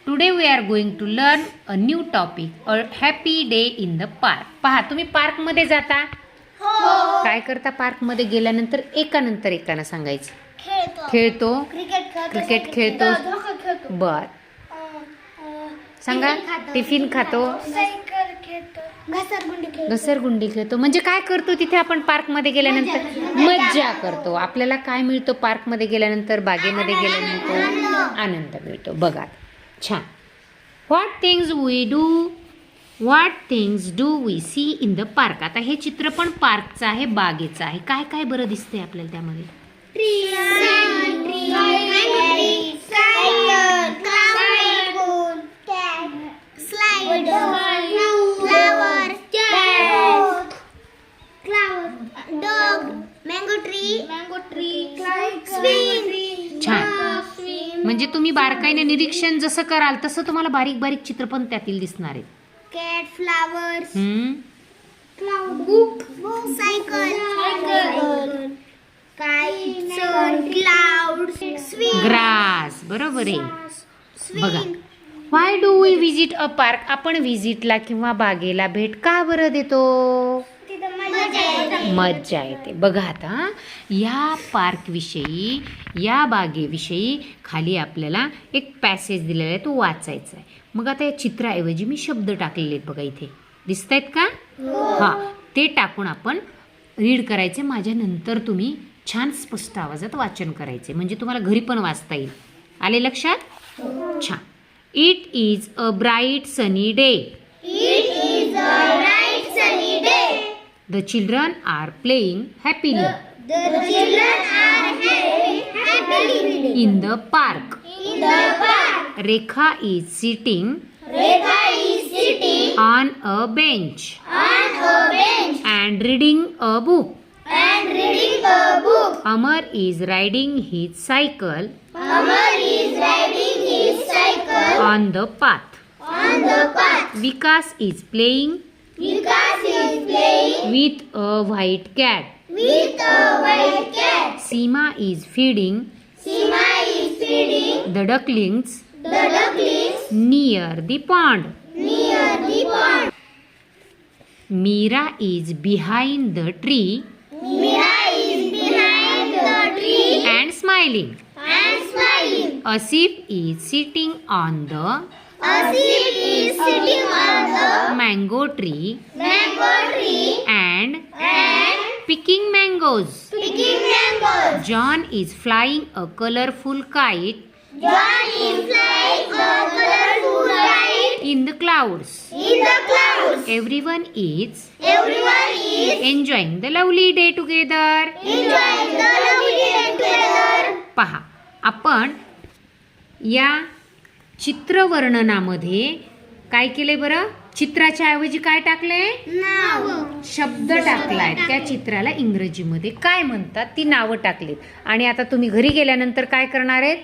Today we are going to learn a new topic, a happy day in the park. पहा, तुम्ही पार्कमध्ये जाता, काय करता? पार्कमध्ये गेल्यानंतर एकानंतर एकानं सांगायचं. खेळतो, क्रिकेट खेळतो. बर, सांगा. टिफिन खातो, घसरगुंडी खेळतो. म्हणजे काय करतो तिथे आपण पार्कमध्ये गेल्यानंतर? मज्जा करतो. आपल्याला काय मिळतो पार्कमध्ये गेल्यानंतर, बागेमध्ये गेल्यानंतर? आनंद मिळतो. बघा, छान. What things do we see in the park. आता हे चित्र पण पार्कचं आहे, बागेचं आहे. काय काय बरं दिसतंय आपल्याला त्यामध्ये? छान. म्हणजे तुम्ही बारकाईने निरीक्षण जसं कराल तसं तुम्हाला बारीक बारीक चित्र पण त्यातील दिसणार आहेत. Cat, flowers, book, cycle, kite, cloud, grass. बरोबर आहे. बघा, why do we visit a park. आपण विजिटला किंवा बागेला भेट का बरं देतो? मज्जा येते. बघा, आता या पार्कविषयी, या बागेविषयी खाली आपल्याला एक पॅसेज दिलेला आहे, तो वाचायचा आहे. मग आता या चित्राऐवजी मी शब्द टाकलेले आहेत. बघा, इथे दिसत आहेत का? हां, ते टाकून आपण रीड करायचे. माझ्या नंतर तुम्ही छान स्पष्ट आवाजात वाचन करायचे, म्हणजे तुम्हाला घरी पण वाचता येईल. आले लक्षात? छान. It is a bright sunny day. The children are playing happily. In the park. Rekha is sitting on a bench and reading a book. Amar is riding his cycle on the path. Vikas is playing with a white cat. Seema is feeding the ducklings near the pond. Meera is behind the tree and smiling. Asif is sitting on the mango tree and picking mangoes. John is flying a colorful kite in the clouds. Everyone is enjoying the lovely day together. पहा, आपण या चित्रवर्णनामध्ये काय केलंय बरं? चित्राच्या ऐवजी काय टाकलंय? शब्द टाकलाय. त्या चित्राला इंग्रजीमध्ये काय म्हणतात ती नावं टाकलीत. आणि आता तुम्ही घरी गेल्यानंतर काय करणार आहेत?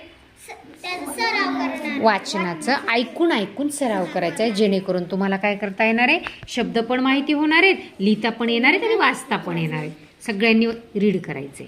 वाचनाचं ऐकून सराव करायचा आहे, जेणेकरून तुम्हाला काय करता येणार आहे? शब्द पण माहिती होणार आहेत, लिहिता पण येणार आहेत आणि वाचता पण येणार आहेत. सगळ्यांनी रीड करायचंय.